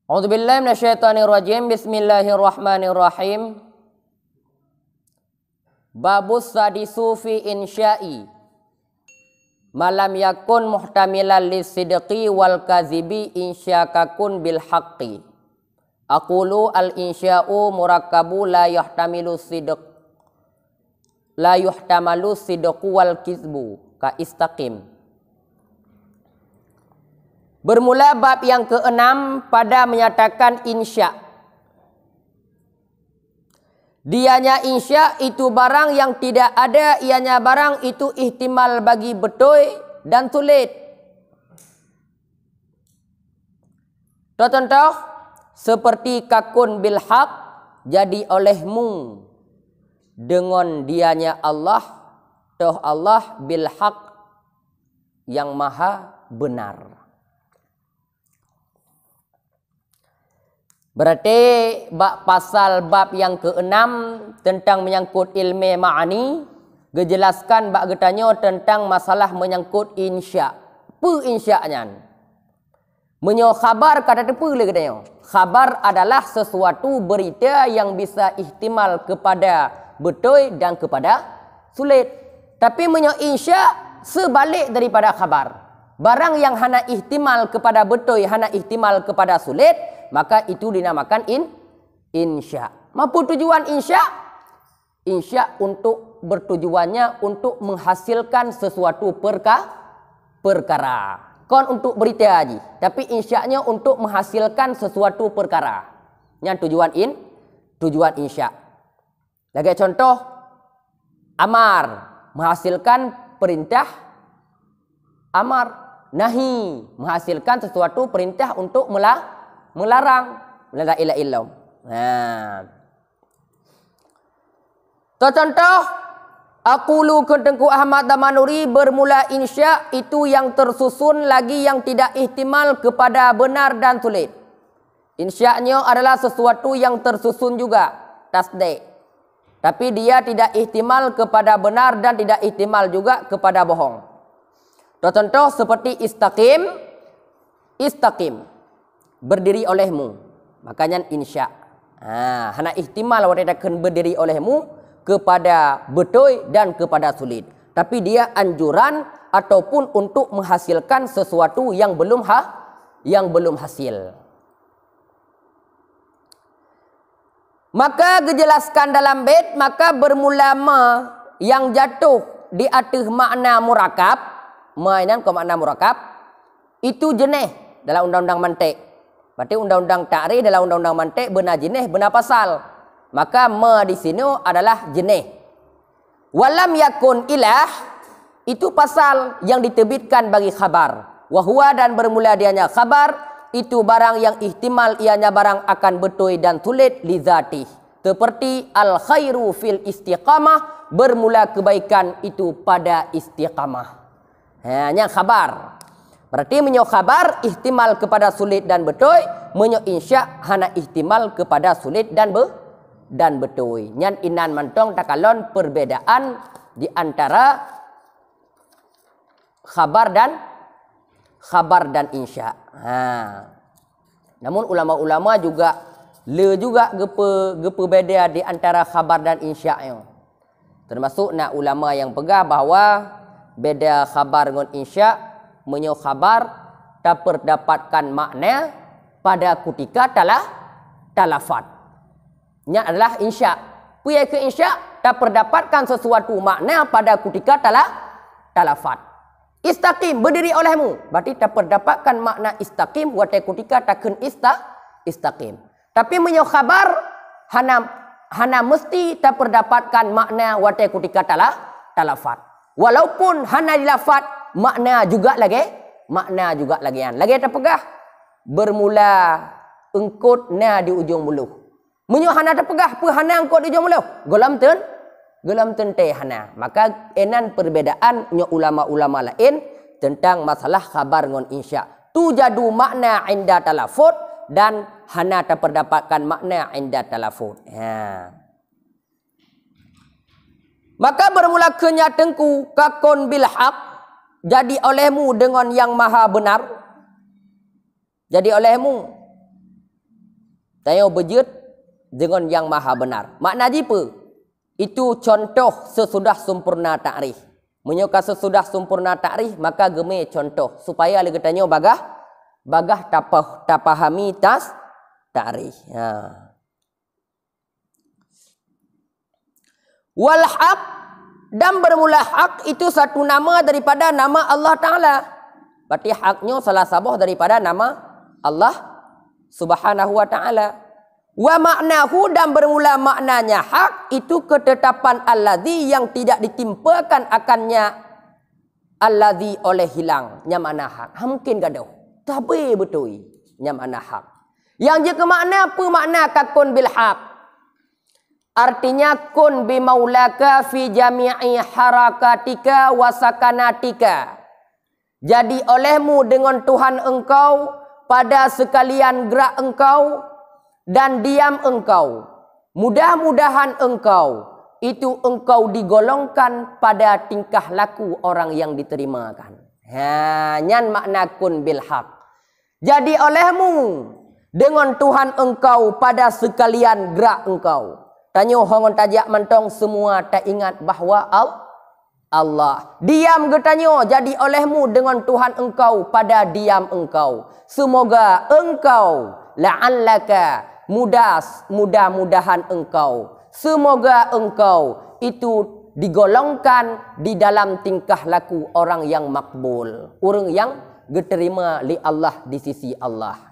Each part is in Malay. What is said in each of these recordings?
A'udzubillahi minasyaitonirrajim. Bismillahirrahmanirrahim. Babus sadisu fi insya'i malam yakun muhtamilan lisidqi wal kazibi insyakakun bil haqqi. Aqulu al insya'u murakkabu la yuhtamilu sidqu wal kizbu ka istaqim. Bermula bab yang ke-6 pada menyatakan insya. Dianya insya itu barang yang tidak ada, ianya barang itu ihtimal bagi betul dan sulit. Contoh seperti kakun bil haq, jadi olehmu dengan dianya Allah, toh Allah bil haq yang maha benar. Berarti pasal bab yang ke-6 tentang menyangkut ilmu ma'ani, dijelaskan bab getanya tentang masalah menyangkut insya. Apa insya'nya? Menyo khabar kata apa lagi katanya? Khabar adalah sesuatu berita yang bisa ihtimal kepada betul dan kepada sulit. Tapi menyo insya sebalik daripada khabar. Barang yang hana ihtimal kepada betul, hana ihtimal kepada sulit, maka itu dinamakan insya. Apa tujuan insya? Insya untuk bertujuannya untuk menghasilkan sesuatu perkara. Kon untuk berita aja, tapi insya'nya untuk menghasilkan sesuatu perkara. Yang tujuan insya. Lagi contoh, amar menghasilkan perintah amar. Nahi menghasilkan sesuatu perintah untuk melarang. La ilaha illallah. Contoh, aqulu Tengku Ahmad Damanuri bermula insya itu yang tersusun lagi yang tidak ihtimal kepada benar dan sulit. Insya'nya adalah sesuatu yang tersusun juga, tasdik. Tapi dia tidak ihtimal kepada benar dan tidak ihtimal juga kepada bohong. Contoh seperti istaqim, berdiri olehmu, makanya insya. Hana ihtimal wadakan berdiri olehmu kepada betul dan kepada sulit. Tapi dia anjuran ataupun untuk menghasilkan sesuatu yang belum hasil. Maka dijelaskan dalam bait, maka bermula ma yang jatuh di atas makna murakab. Mainan ke makna murakab itu jenis dalam undang-undang mantik. Berarti undang-undang ta'rif dalam undang-undang mantik benar jenis, benar pasal. Maka ma di sini adalah jenis. Walam yakun ilah itu pasal yang diterbitkan bagi khabar. Wahwa dan bermula dianya khabar itu barang yang ihtimal ianya barang akan betul dan sulit li zati. Seperti al khairu fil istiqamah, bermula kebaikan itu pada istiqamah. Hanya khabar. Berarti menyo khabar ihtimal kepada sulit dan betul, menyo insya hana ihtimal kepada sulit dan betul. Nyan inan mantong takalon perbedaan di antara khabar dan insya. Namun ulama-ulama juga gepe beda di antara khabar dan insya. Termasuk nak ulama yang pegah bahawa beda khabar dengan insya, menyo khabar tak terdapatkan makna pada ketika talafat. Nya adalah insya. Puya ke insya tak terdapatkan sesuatu makna pada ketika talafat. Istaqim, berdiri olehmu, berarti tak terdapatkan makna istaqim wate ketika takun istaqim. Tapi menyo khabar hana mesti tak terdapatkan makna wate ketika talafat. Walaupun hana dilafat, makna juga lagi an. Lagi terpegah. Bermula engkut na di ujung buluh. Menyo hana terpegah, hana engkut di ujung buluh. Golam ten te hana. Maka enan perbedaan nyo ulama-ulama lain tentang masalah khabar dengan insya. Tu jadu makna inda talafut dan hana terdapatkan makna inda talafut. Maka bermula kenya tengku kakon bil haq, jadi olehmu dengan yang maha benar. Jadi olehmu Tanya berjut dengan yang maha benar. Makna apa? Itu contoh sesudah sempurna ta'rif. Menyuka sesudah sempurna ta'rif, maka gemeh contoh. Supaya lagi tanya bagah tapahami tas ta'rif. Ya. Wal haq, dan bermula haq itu satu nama daripada nama Allah Ta'ala. Berarti haknya salah satu daripada nama Allah Subhanahu wa ta'ala. Wa maknahu, dan bermula maknanya hak itu ketetapan alladhi yang tidak ditimpakan akannya alladhi oleh hilang. Nya makna hak. Mungkin gaduh. Tapi betul. Nya makna hak. Yang jika makna apa makna kakun bil haq? Artinya kun bi maulaka fi jami'i harakatika wa sakanatika. Jadi olehmu dengan Tuhan engkau pada sekalian gerak engkau dan diam engkau. Mudah-mudahan engkau itu engkau digolongkan pada tingkah laku orang yang diterimakan. Nyan makna kun bil haq. Jadi olehmu dengan Tuhan engkau pada sekalian gerak engkau. Tanya hongon tajak mentong semua tak ingat bahawa Allah. Diam getanya, jadi olehmu dengan Tuhan engkau pada diam engkau. Semoga engkau la'allaka mudah-mudahan engkau. Semoga engkau itu digolongkan di dalam tingkah laku orang yang makbul. Orang yang diterima li Allah di sisi Allah.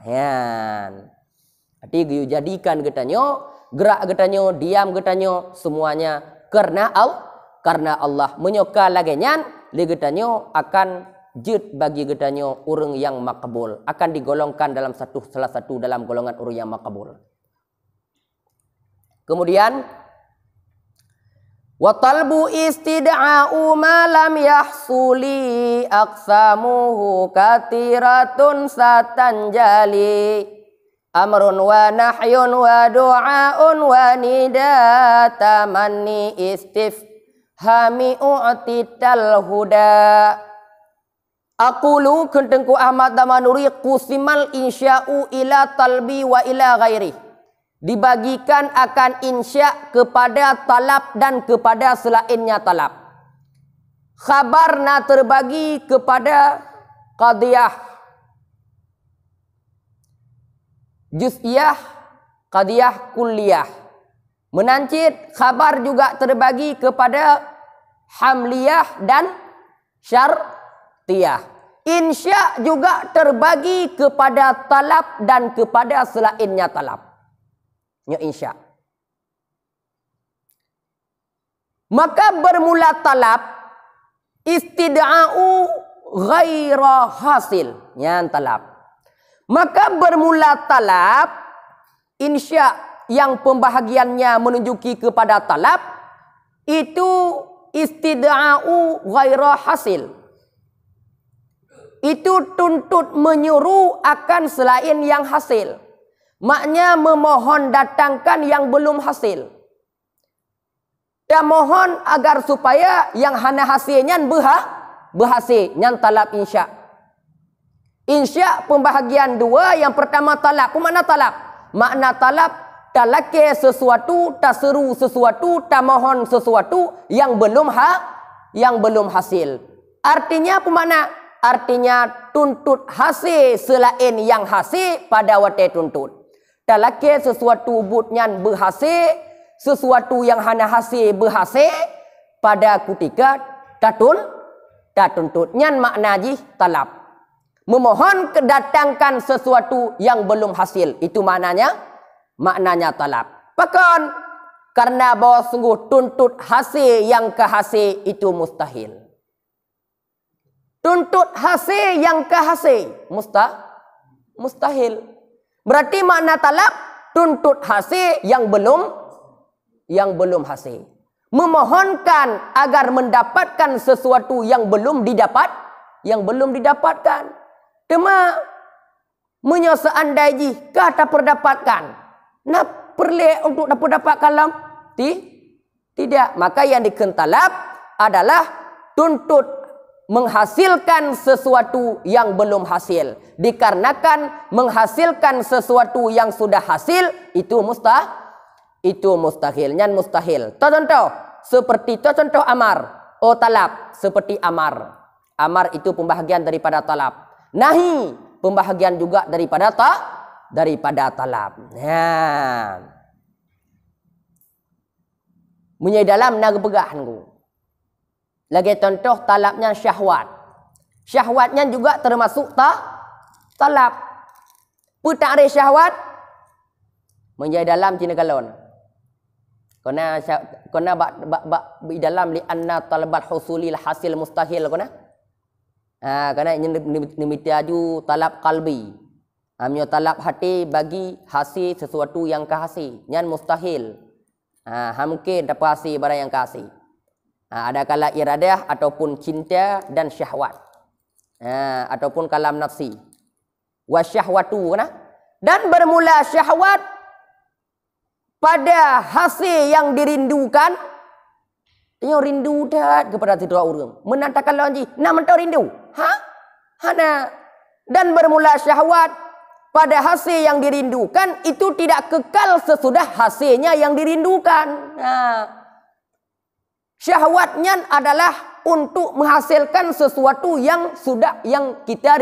Jadi jadikan getanya, gerak getanya, diam getanya, semuanya karena Allah. Menyoka lagi nyan, legetanya akan jid bagi getanya orang yang makbul. Akan digolongkan dalam salah satu dalam golongan orang yang makbul. Kemudian, wa talbu istida'u ma lam yahsuli aqsamuhu katiratun satanjali. Amrun wa nahyun wa du'aun wa nida tamanni Hami u'tital huda. Aqulu kentengku Ahmad Damanuri qusimal insya'u ila talbi wa ila ghairi. Dibagikan akan insya' kepada talab dan kepada selainnya talab. Khabarna terbagi kepada qadiyah juz'iyah, qadiyah kulliyah. Menancit khabar juga terbagi kepada hamliyah dan syartiyah. Insya juga terbagi kepada talab dan kepada selainnya talab. Ya insya. Maka bermula talab istida'u ghaira hasil. Yang talab. Maka bermula talab insya yang pembahagiannya menunjuki kepada talab itu istida'u ghaira hasil. Itu tuntut menyuruh akan selain yang hasil. Maknya memohon datangkan yang belum hasil. Dan mohon agar supaya yang hana hasilnya berhasil. Yang talab insya. Insya pembahagian dua. Yang pertama talab. Apa makna talab? Makna talab tak laki sesuatu, tak seru sesuatu, tak mohon sesuatu yang belum hasil. Artinya apa makna? Artinya tuntut hasil selain yang hasil pada waktu tuntut. Tak laki sesuatu butnya berhasil, sesuatu yang hana hasil berhasil pada ketika tak tuntut. Nyan makna jih talab. Memohon kedatangkan sesuatu yang belum hasil. Itu maknanya talab. Bahkan karena bahwa sungguh tuntut hasil yang kehasil itu mustahil. Tuntut hasil yang kehasil mustahil. Berarti makna talab tuntut hasil yang belum hasil. Memohonkan agar mendapatkan sesuatu yang belum didapatkan. Cuma menyesaan daji kata perdapatkan. Nak perlu untuk dapat dapatkan lam? Tidak. Maka yang dikentalab adalah tuntut menghasilkan sesuatu yang belum hasil. Dikarenakan menghasilkan sesuatu yang sudah hasil itu mustahil. Nyan mustahil. Contoh seperti contoh amar. Oh talab seperti amar. Amar itu pembahagian daripada talab. Nahi pembahagian juga daripada talab. Ya. Menyai dalam nak pegahan ku. Lagi contoh talabnya syahwat. Syahwatnya juga termasuk talab. Putak syahwat menyai dalam cina galon. Kena di dalam li anna talabal husulil hasil mustahil kena. Kena nimitaju talab qalbi. Amyo talab hati bagi hasil sesuatu yang kahasi. Nyan mustahil. Mungkin dapat hasil barang yang kahasi. Ada kala iradah ataupun cinta dan syahwat. Ataupun kalam nafsi. Wasyahwatu kena. Dan bermula syahwat pada hasil yang dirindukan. Tengok rindu dah kepada tidak orang. Menantakan lawan ji. Nak mentau rindu. Hana. Dan bermula syahwat pada hasil yang dirindukan. Itu tidak kekal sesudah hasilnya yang dirindukan. Syahwatnya adalah untuk menghasilkan sesuatu yang kita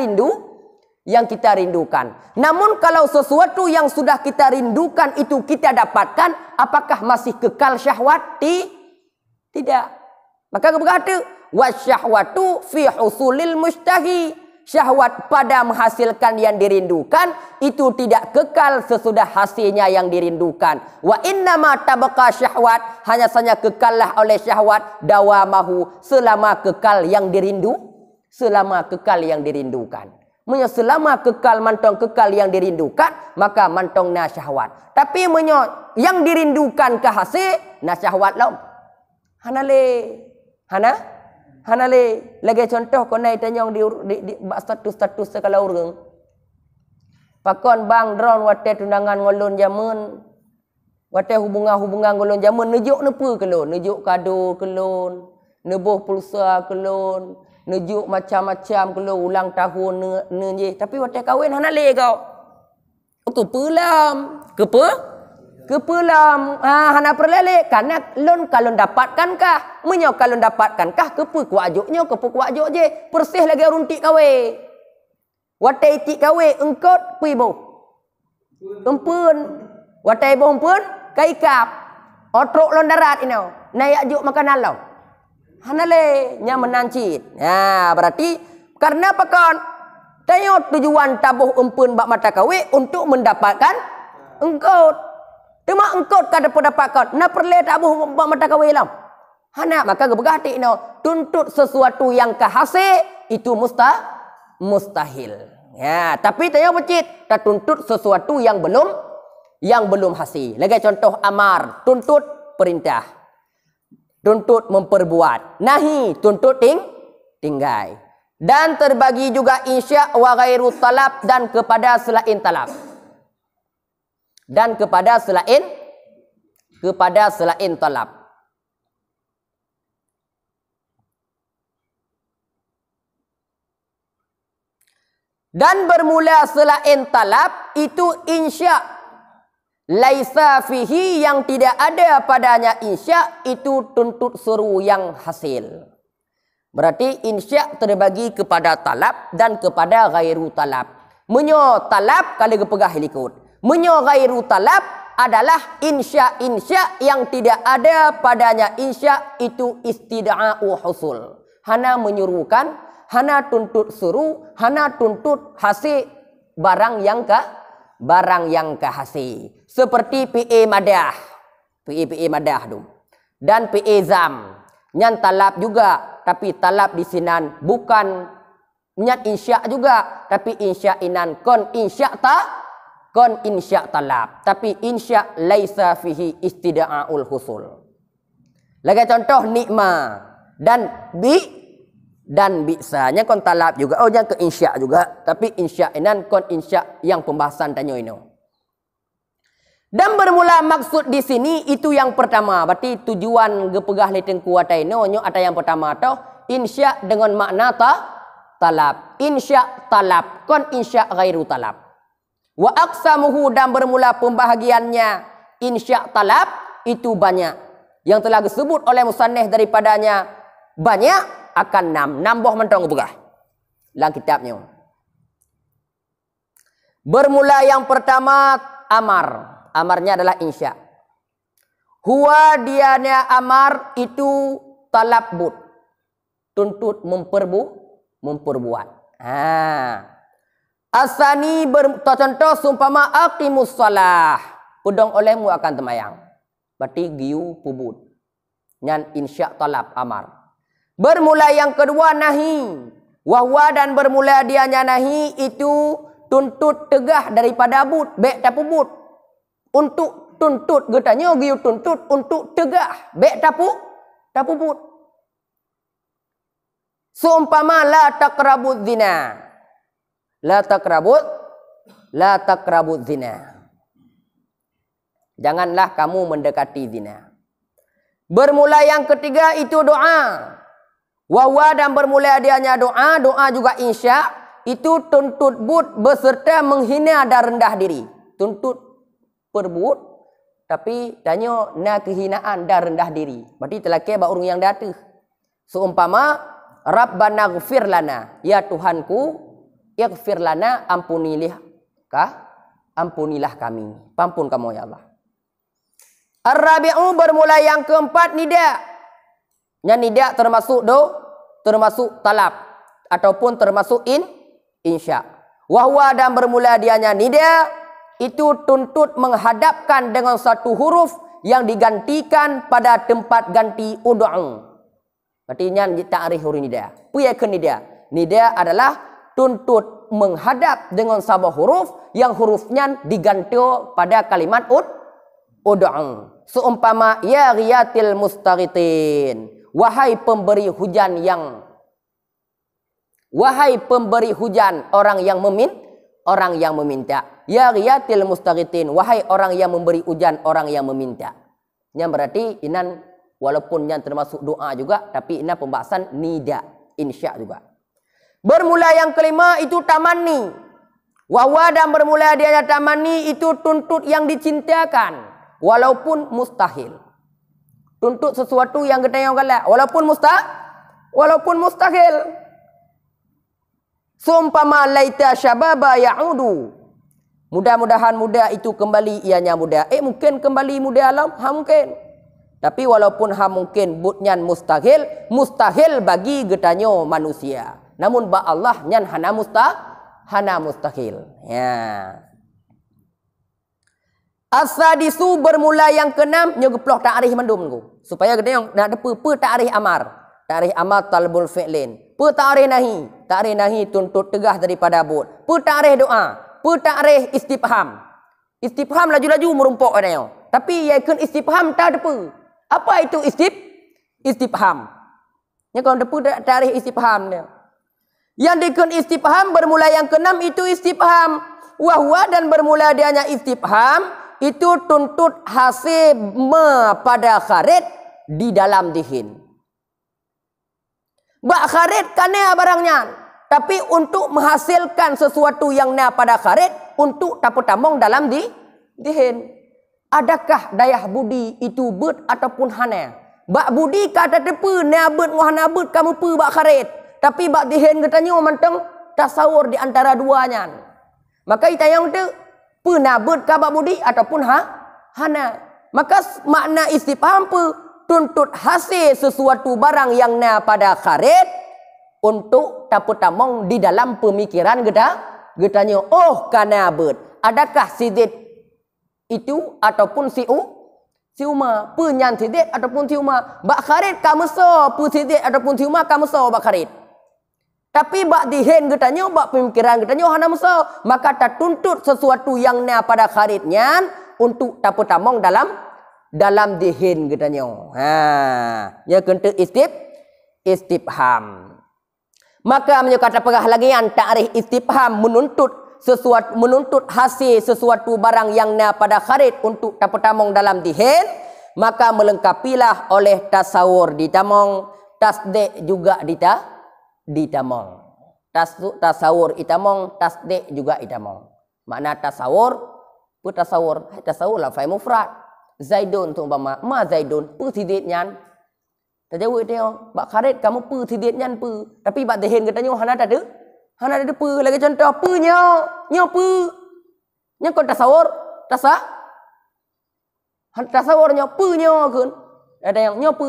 rindukan. Namun kalau sesuatu yang sudah kita rindukan itu kita dapatkan, apakah masih kekal syahwat? Tidak. Maka berkata, wasyahwatu fi husulil mustahi. Syahwat pada menghasilkan yang dirindukan itu tidak kekal sesudah hasilnya yang dirindukan. Wa innama tabqa syahwat, hanya saja kekallah oleh syahwat dawamahu, selama kekal yang dirindukan. Selama kekal mantong kekal yang dirindukan, maka mantongna syahwat. Tapi yang dirindukan ke hasil na syahwat lom. Hanale lagi contoh kau naik tanyong di status segala orang. Pakon bang drone wate tundangan ngolon jamun. Wate hubungan ngolon jamun nejuk nepu kelon, nejuk kado kelon, nebuh pulsa kelon, nejuk macam-macam kelon ulang tahun ne. Tapi wate kahwin hanale kau. Kepelam hana perlele karena lon kalon dapatkankah menyok kalon dapatkankah kepe kuajuknya kepe kuajuk je persih lagi runtik kawe watai tik kawe engkot pibo empun watai bo empun kaikap otrok lon darat ino naik ajuk makan alau hanale nya menancit. Berarti karena pakon tayot tujuan tabuh empun bak mata kawe untuk mendapatkan engkot. Cuma engkau tak dapat dapatkan. Nak perlu tak buh mata kawilam. Hana maka gebegati no tuntut sesuatu yang kahase itu mustahil. Ya, tapi tanya becit tak tuntut sesuatu yang belum hasil. Lagi contoh amar, tuntut perintah. Tuntut memperbuat. Nahi, tuntut tinggai. Dan terbagi juga insya wa ghairu talab dan kepada selain talab. Dan kepada selain talab. Dan bermula selain talab itu insya. Laisa fihi yang tidak ada padanya insya itu tuntut suruh yang hasil. Berarti insya terbagi kepada talab dan kepada ghairu talab. Menyo talab kalau kepegah likut. Menyo ghairu talab adalah insya yang tidak ada padanya insya itu istida'u husul. Hana menyuruhkan, hana tuntut suruh, hana tuntut hasil barang yang hasil. Seperti PA madah. PA madah tu. Dan PA zam. Nyan talab juga, tapi talab di sinan bukan nyan insya juga, tapi insya inan kon insya talab, tapi insya laisa fihi istida'ul husul. Lagi contoh nikma dan bi'sanya kon talab juga. Oh jangan ke insya juga, tapi insya inan kon insya yang pembahasan tanya ini. Dan bermula maksud di sini itu yang pertama. Berarti tujuan gepegah leteng kuatai no ada yang pertama toh insya dengan makna talab. Insya talab, kon insya ghairu talab. Wa aqsamuhu dan bermula pembahagiannya insya talab itu banyak. Yang telah disebut oleh musannif daripadanya banyak akan 6. Nambah mentong begah. Dalam kitabnya. Bermula yang pertama amar. Amarnya adalah insya. Huwa dianya amar itu talab but. Tuntut memperbuat. Asani contoh sumpama aqimus salah. Pedong olehmu akan temayang. Berarti giu pubut. Nyan insya talab amar. Bermula yang kedua nahi. Wahwa dan bermula dianya nahi itu tuntut tegah daripada but. Bek tapu but. Untuk tuntut getanya giu tuntut untuk tegah. Bek tapu but. Seumpama la taqrabuz zina. La taqrabuz zina. Janganlah kamu mendekati zina. Bermula yang ketiga itu doa. Wahwa dan bermula dianya doa. Doa juga insya. Itu tuntut but beserta menghina dan rendah diri. Tuntut perbut. Tapi tanya na kehinaan dan rendah diri. Berarti telah ke orang yang datang. Seumpama Rabbana ghfir lana. Ya Tuhanku, ighfir lana, ampunilah kami. Ampun kamu ya Allah. Ar-rabi'u bermula yang keempat nida. Yang nida termasuk talab ataupun termasuk insya. Wahwa dan bermula dianya nida itu tuntut menghadapkan dengan satu huruf yang digantikan pada tempat ganti ud'u. Berarti nyan ta'rif huruf nida. Puya ke nida. Nida adalah tuntut menghadap dengan sebuah huruf yang hurufnya diganti pada kalimat ud'u. Seumpama ya ghiyatil mustaghitin. Wahai pemberi hujan orang yang meminta. Ya ghiyatil mustaghitin. Wahai orang yang memberi hujan orang yang meminta. Yang berarti inan walaupun yang termasuk doa juga, tapi ini pembahasan nida, insya juga. Bermula yang kelima itu tamanni. Wahwa dan bermula dia tamanni itu tuntut yang dicintakan, walaupun mustahil. Tuntut sesuatu yang kita yang galak, walaupun mustahil. Sumpama laita syababa ya'udu. Mudah-mudahan muda itu kembali ianya muda. Mungkin kembali muda alam, mungkin. Tapi walaupun mungkin butnyan mustahil bagi getanyo manusia. Namun ba Allah nyan hana mustahil. Ya. As-sadisu bermula yang keenam nyegeploh ta'rif mandum ku. Supaya getanyo nak depe ta'rif amar. Ta'rif amar talbul fi'lin. Ta'rif nahi. Ta'rif nahi tuntut tegah daripada but. Ta'rif doa. Ta'rif istifham. Istifham laju-laju merumpok getanyo. Tapi yakun istifham tak depe. Apa itu istifham? Yang kau depu tarikh istifham dia. Yang dikun istifham bermula yang keenam itu istifham. Wahwa dan bermula dianya istifham itu tuntut hasil pada kharid di dalam dihin. Bak kharid kane barangnya. Tapi untuk menghasilkan sesuatu yang na pada kharid untuk tapu-tamong dalam dihin. Adakah dayah budi itu bet ataupun hana? Bak budi kata tepe na bet ngahana bet kamu pe bak kharit. Tapi bak dihen katanya manteng tasawur di antara duanya. Maka itayang tu pe na bet ka bak budi ataupun hana. Maka makna istifham pe tuntut hasil sesuatu barang yang na pada kharit untuk tapu-tamong di dalam pemikiran getanya oh kana bet. Adakah sidit itu ataupun siuma penyan sidik ataupun siuma bak kharit kamu so pu sidik ataupun siuma kamu so bak kharit. Tapi bak dihen getanya bak pemikiran getanya hana muso, maka tak tuntut sesuatu yang na pada kharitnya untuk tapu tamong dalam dihen getanya. Ya kente istifham. Maka menyukata pegah lagi yang ta'rif istifham menuntut hasil sesuatu barang yang na pada kharit untuk tapu tamong dalam dihen, maka melengkapilah oleh tasawur di tamong tasdik juga ditamong. Tasawur itamong, tasdik juga itamong. Makna tasawur, tasawur lah fa'il mufrad. Zaidun tu umpama, ma Zaidun, pu tidit nyan. Tajawid dia, bak kharit kamu pu tidit nyan pu. Tapi bak dehin katanya hana ada. Hana ada pu lagi contoh pu nyo pu. Nyo kon tasawur, tasawur nyo pu nyo kun. Ada yang nyo pu.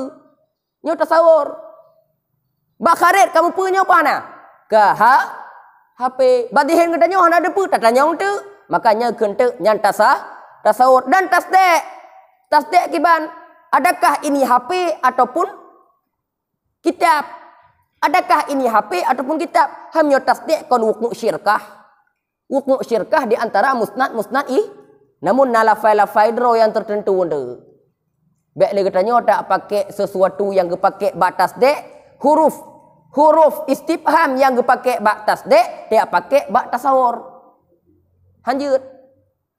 Nyo tasawur. Bak kharit kamu pu nyo pana. Ka HP. Bak dehin katanya hana ada pu tatanya tu. Makanya kentek nyan tasawur dan tasdik. Tasdik kiban, adakah ini HP ataupun kitab? Adakah ini HP ataupun kitab? Hamyo tasdik kon wukmu syirkah. Wukmu syirkah di antara musnad namun nalafai dro yang tertentu unda. Baik le katanya tak pakai sesuatu yang pakai bak tasdik, huruf istifham yang pakai bak tasdik, dia pakai bak tasawur. Lanjut.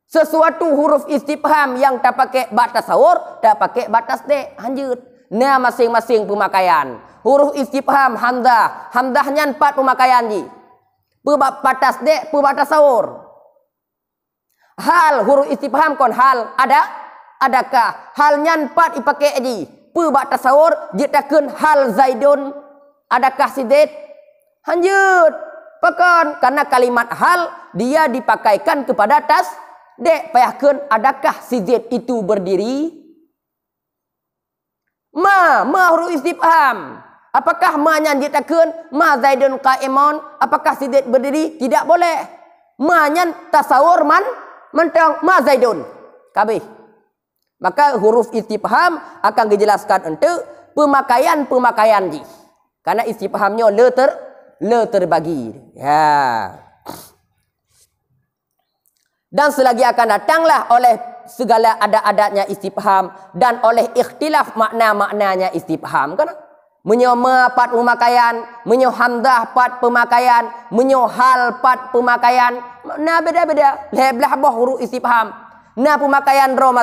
Sesuatu huruf istifham yang tak pakai bak tasawur, tak pakai bak tasdik. Lanjut. Nah masing-masing pemakaian. Huruf istifham hamzah. Hamzahnya 4 pemakaian ji. Bak tasdik, bak tasawur. Hal huruf istifham kon hal adakah? Halnya 4 dipakai ji. Bak tasawur jitakeun hal Zaidun. Adakah si Zaid? Lanjut. Pakon karena kalimat hal dia dipakaikan kepada tasdik. Payahkeun adakah si Zaid itu berdiri? Ma huruf istifham. Apakah ma-nya ditakeun ma Zaidun qa'imun? Apakah si Zaid berdiri? Tidak boleh. Ma-nya tasawur mentang ma Zaidun. Kabeh. Maka huruf istifham akan dijelaskan untuk pemakaian ji. Karena istifhamnya le terbagi. Ya. Dan selagi akan datanglah oleh segala adat-adatnya istifham dan oleh ikhtilaf makna-maknanya istifham kan? Menyo ma 4 pemakaian, menyo hamzah 4 pemakaian, menyo hal 4 pemakaian. Nah beda-beda. Leblah boh huruf istifham. Nah pemakaian ro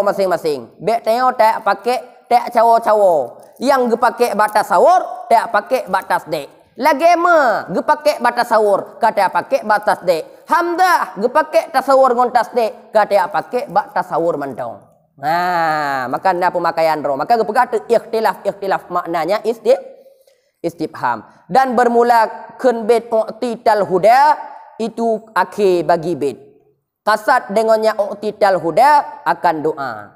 masing-masing. Bek tengok tak pakai tak cawo-cawo. Yang pakai batas tasawur tak pakai batas tasdik. Lagi ma pakai batas tasawur kata pakai batas tasdik. Hamzah pakai tasawur ngon tasdik kata pakai batas tasawur mentong. Nah, maka na pemakaian ro. Maka berkata ikhtilaf maknanya istifham. Dan bermula kun bait u'tital huda itu akhir bagi bait. Kasat dengannya u'tital huda akan doa.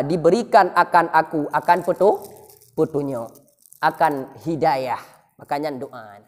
Diberikan akan aku akan petunjuk, akan hidayah. Makanya doa.